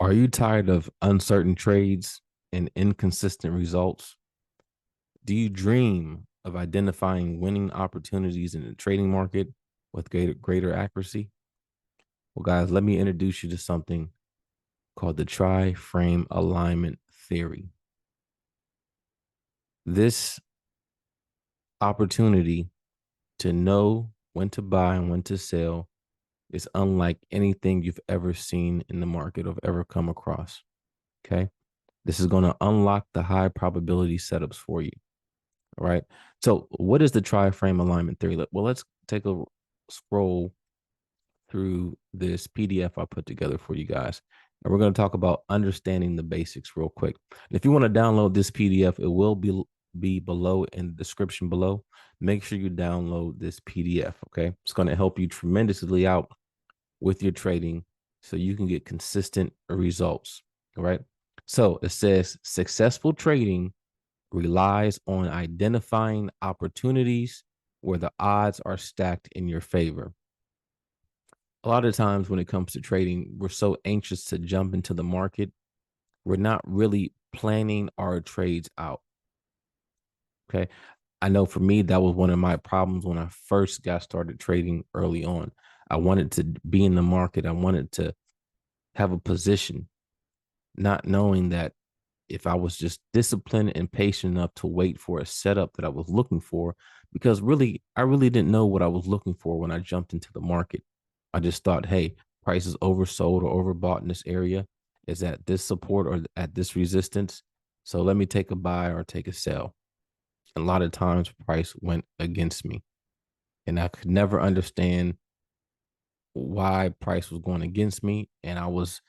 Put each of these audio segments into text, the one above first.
Are you tired of uncertain trades and inconsistent results? Do you dream of identifying winning opportunities in the trading market with greater accuracy? Well, guys, let me introduce you to something called the tri-frame alignment theory. This opportunity to know when to buy and when to sell is unlike anything you've ever seen in the market or ever come across. Okay. This is going to unlock the high probability setups for you. All right. So, what is the tri-frame alignment theory? Well, let's take a scroll through this PDF I put together for you guys. And we're going to talk about understanding the basics real quick. And if you want to download this PDF, it will be below in the description below. Make sure you download this PDF. Okay. It's going to help you tremendously out with your trading so you can get consistent results. All right. So it says successful trading relies on identifying opportunities where the odds are stacked in your favor. A lot of times when it comes to trading, we're so anxious to jump into the market, we're not really planning our trades out. Okay. I know for me, that was one of my problems when I first got started trading early on. I wanted to be in the market, I wanted to have a position, not knowing that if I was just disciplined and patient enough to wait for a setup that I was looking for, because really, I really didn't know what I was looking for when I jumped into the market. I just thought, hey, price is oversold or overbought in this area. Is at this support or at this resistance. So let me take a buy or take a sell. A lot of times price went against me. And I could never understand why price was going against me. And I was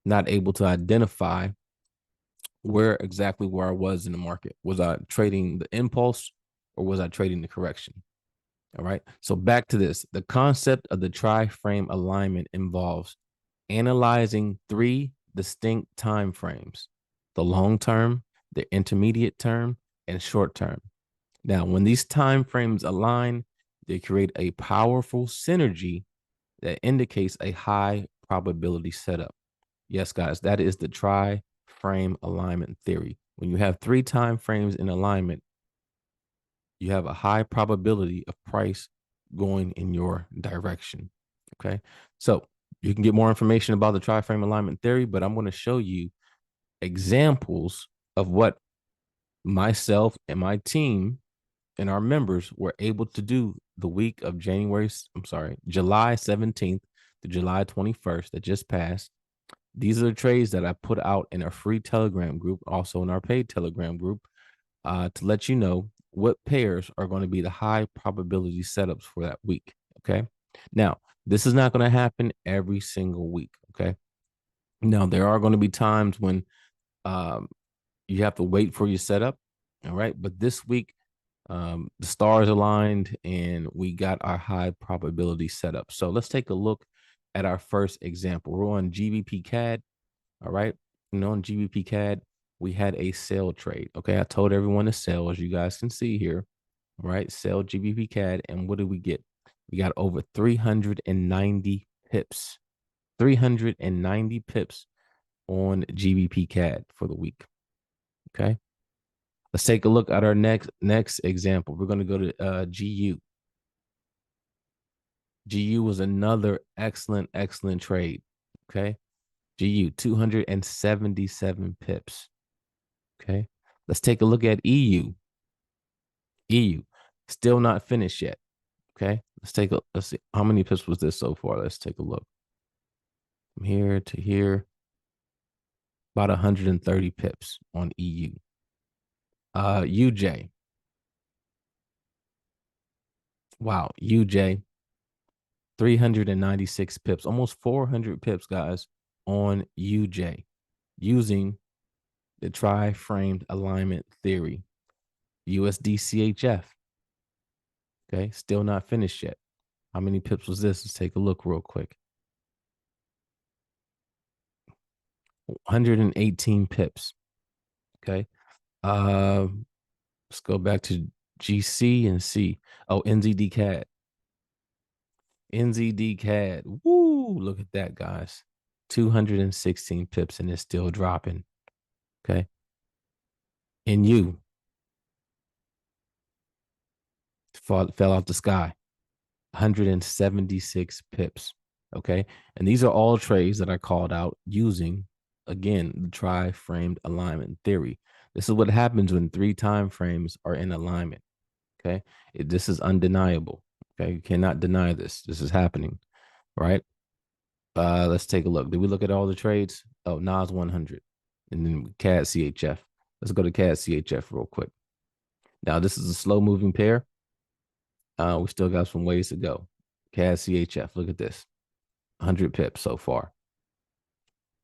not able to identify where I was in the market. Was I trading the impulse or was I trading the correction? All right. So back to this. The concept of the tri-frame alignment involves analyzing three distinct time frames: the long term, the intermediate term, and short term. Now, when these time frames align, they create a powerful synergy that indicates a high probability setup. Yes, guys, that is the tri-frame alignment theory. When you have three time frames in alignment, you have a high probability of price going in your direction. Okay. So you can get more information about the tri-frame alignment theory, but I'm going to show you examples of what myself and my team and our members were able to do the week of July 17th to July 21st that just passed. These are the trades that I put out in a free Telegram group, also in our paid Telegram group, to let you know what pairs are going to be the high probability setups for that week. Okay. Now, this is not going to happen every single week. Okay. Now, there are going to be times when um, you have to wait for your setup. All right. But this week, the stars aligned and we got our high probability setup. So let's take a look at our first example. We're on GBP CAD. All right. On GBP CAD, we had a sell trade. Okay. I told everyone to sell, as you guys can see here. All right. Sell GBP CAD. And what did we get? We got over 390 pips. 390 pips on GBP CAD for the week. Okay. Let's take a look at our next example. We're going to go to GU. GU was another excellent trade. Okay. GU 277 pips. Okay. Let's take a look at EU. EU still not finished yet. Okay. Let's see. How many pips was this so far? Let's take a look. From here to here, about 130 pips on EU. UJ. Wow. UJ 396 pips, almost 400 pips, guys, on UJ using the tri-framed alignment theory. USDCHF. Okay, still not finished yet. How many pips was this? Let's take a look real quick. 118 pips. Okay. Let's go back to GC and see. Oh, NZD CAD. NZD CAD. Woo! Look at that, guys. 216 pips, and it's still dropping. Okay. And you fell out the sky, 176 pips. Okay. And these are all trades that I called out using, again, the tri-framed alignment theory. This is what happens when 3 time frames are in alignment. Okay. This is undeniable. Okay. You cannot deny this. This is happening. Right. Let's take a look. Did we look at all the trades? Oh, Nas 100. And then CAD CHF. Let's go to CAD CHF real quick. Now, this is a slow moving pair. We still got some ways to go. CAD CHF. Look at this. 100 pips so far.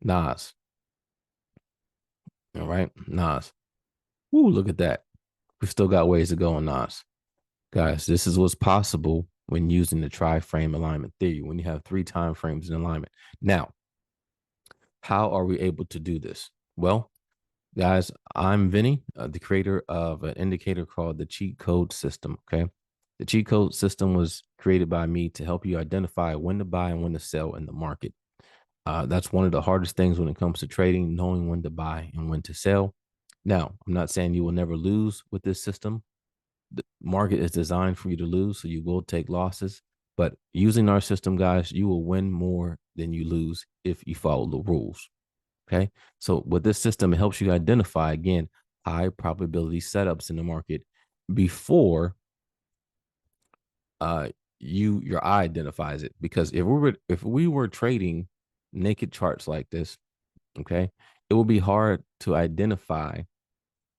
Nas. All right. Nas. Ooh, look at that. We still got ways to go on Nas. Guys, this is what's possible when using the tri-frame alignment theory, when you have 3 time frames in alignment. Now, how are we able to do this? Well, guys, I'm Vinny, the creator of an indicator called the cheat code system. Okay. The cheat code system was created by me to help you identify when to buy and when to sell in the market. That's one of the hardest things when it comes to trading, knowing when to buy and when to sell. Now, I'm not saying you will never lose with this system. The market is designed for you to lose, so you will take losses. But using our system, guys, you will win more than you lose if you follow the rules. Okay. So with this system, it helps you identify, again, high probability setups in the market before uh your eye identifies it. Because if we were trading naked charts like this, okay, it will be hard to identify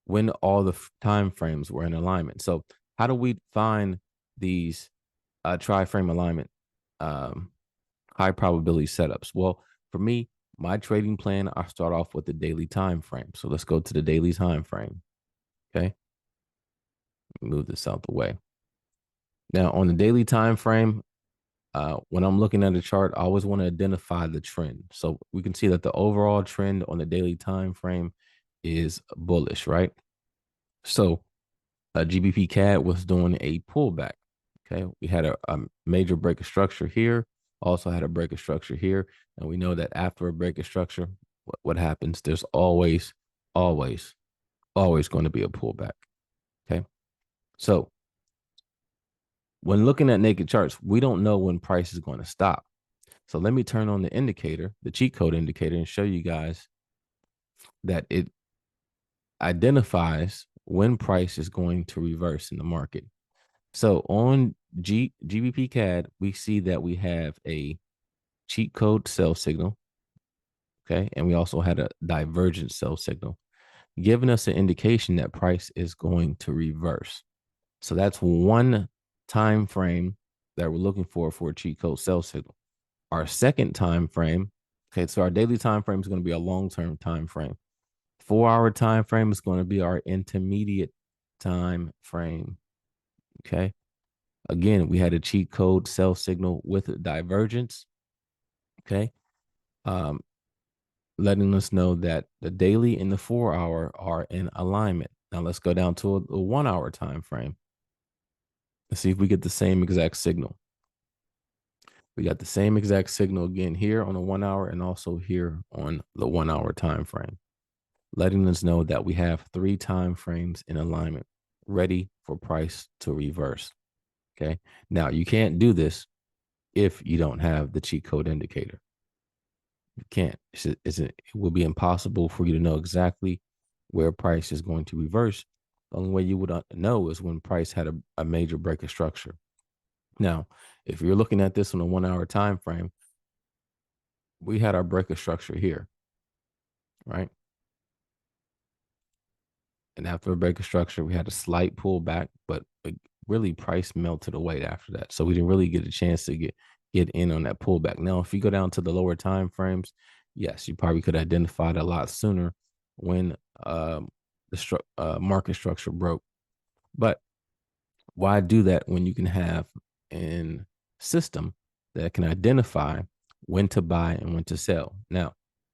when all the time frames were in alignment. So how do we find these tri-frame alignment um high probability setups? Well, for me, my trading plan, I start off with the daily time frame. So let's go to the daily time frame. Okay. Move this out the way. Now, on the daily time frame, when I'm looking at a chart, I always want to identify the trend. So we can see that the overall trend on the daily time frame is bullish, right? So GBP CAD was doing a pullback. Okay. We had a major break of structure here, also had a break of structure here. And we know that after a break of structure, what happens? There's always, always going to be a pullback. Okay. So when looking at naked charts, we don't know when price is going to stop. So let me turn on the indicator, the cheat code indicator, and show you guys that it identifies when price is going to reverse in the market. So on GBP CAD, we see that we have a cheat code sell signal. Okay. And we also had a divergent sell signal, giving us an indication that price is going to reverse. So that's one time frame that we're looking for a cheat code sell signal. Our second time frame, okay, so our daily time frame is going to be a long-term time frame. 4-hour time frame is going to be our intermediate time frame. Okay. Again, we had a cheat code sell signal with a divergence. Okay. Um, letting us know that the daily and the 4-hour are in alignment. Now let's go down to a 1-hour time frame. Let's see if we get the same exact signal. We got the same exact signal again here on the 1-hour and also here on the 1-hour time frame, letting us know that we have 3 time frames in alignment, ready for price to reverse. Okay. Now you can't do this if you don't have the cheat code indicator. You can't. It will be impossible for you to know exactly where price is going to reverse. The only way you would know is when price had a major break of structure. Now, if you're looking at this on a 1-hour time frame, we had our break of structure here, right? And after a break of structure, we had a slight pullback, but really price melted away after that. So we didn't really get a chance to get in on that pullback. Now, if you go down to the lower time frames, yes, you probably could identify it a lot sooner when the market structure broke. But why do that when you can have a system that can identify when to buy and when to sell? Now,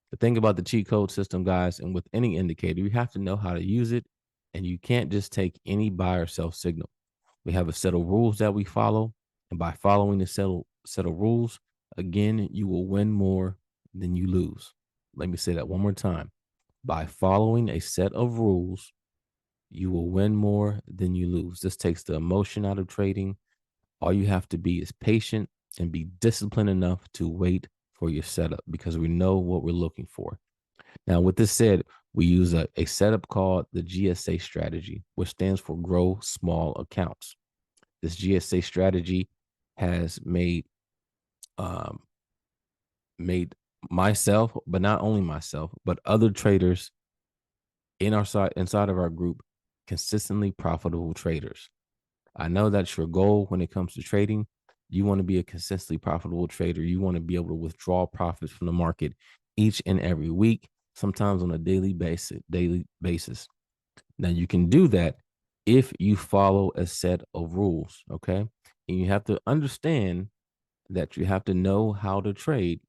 the thing about the cheat code system, guys, and with any indicator, you have to know how to use it, and you can't just take any buy or sell signal. We have a set of rules that we follow, and by following the set of rules, again, you will win more then you lose. Let me say that one more time. By following a set of rules, you will win more than you lose. This takes the emotion out of trading. All you have to be is patient and be disciplined enough to wait for your setup because we know what we're looking for. Now, with this said, we use a setup called the GSA strategy, which stands for Grow Small Accounts. This GSA strategy has um, made myself, but not only myself, but other traders inside of our group consistently profitable traders. I know that's your goal when it comes to trading. You want to be a consistently profitable trader. You want to be able to withdraw profits from the market each and every week, sometimes on a daily basis. Now you can do that if you follow a set of rules, okay? And you have to understand that you have to know how to trade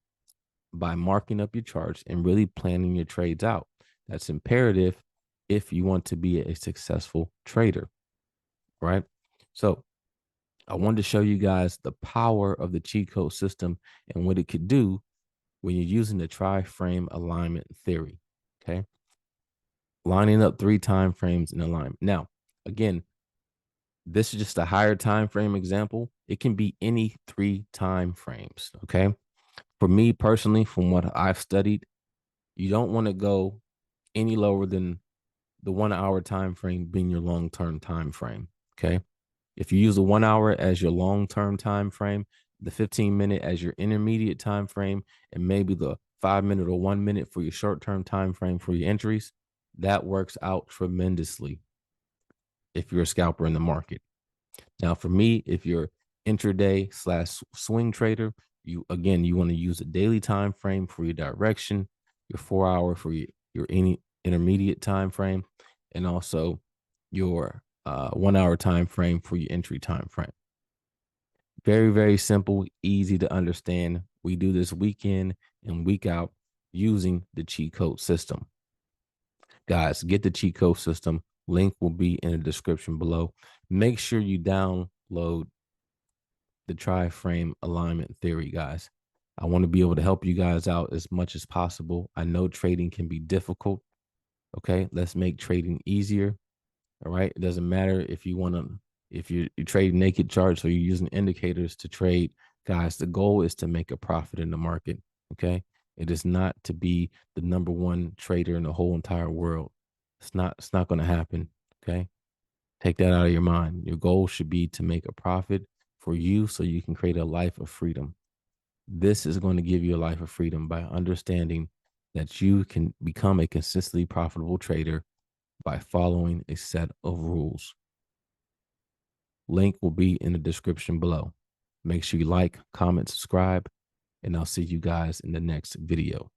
by marking up your charts and really planning your trades out. That's imperative if you want to be a successful trader, right? So, I wanted to show you guys the power of the cheat code system and what it could do when you're using the tri-frame alignment theory. Okay. Lining up 3 time frames in alignment. Now, again, this is just a higher time frame example. It can be any 3 time frames. Okay. For me personally, from what I've studied, you don't want to go any lower than the 1 hour time frame being your long-term time frame. Okay. If you use the 1 hour as your long-term time frame, the 15-minute as your intermediate time frame, and maybe the 5 minute or 1 minute for your short-term time frame for your entries, that works out tremendously if you're a scalper in the market. Now, for me, if you're intraday slash swing trader, you want to use a daily time frame for your direction, your 4 hour for your any intermediate time frame, and also your 1 hour time frame for your entry time frame. Very, very simple, easy to understand. We do this week in and week out using the cheat code system. Guys, get the cheat code system. Link will be in the description below. Make sure you download the tri-frame alignment theory, guys. I want to be able to help you guys out as much as possible. I know trading can be difficult. Okay, let's make trading easier. All right. It doesn't matter if you trade naked charts or you're using indicators to trade, guys. The goal is to make a profit in the market. Okay. It is not to be the number one trader in the whole entire world. It's not going to happen. Okay. Take that out of your mind. Your goal should be to make a profit for you so you can create a life of freedom. This is going to give you a life of freedom by understanding that you can become a consistently profitable trader by following a set of rules. Link will be in the description below. Make sure you like, comment, subscribe, and I'll see you guys in the next video.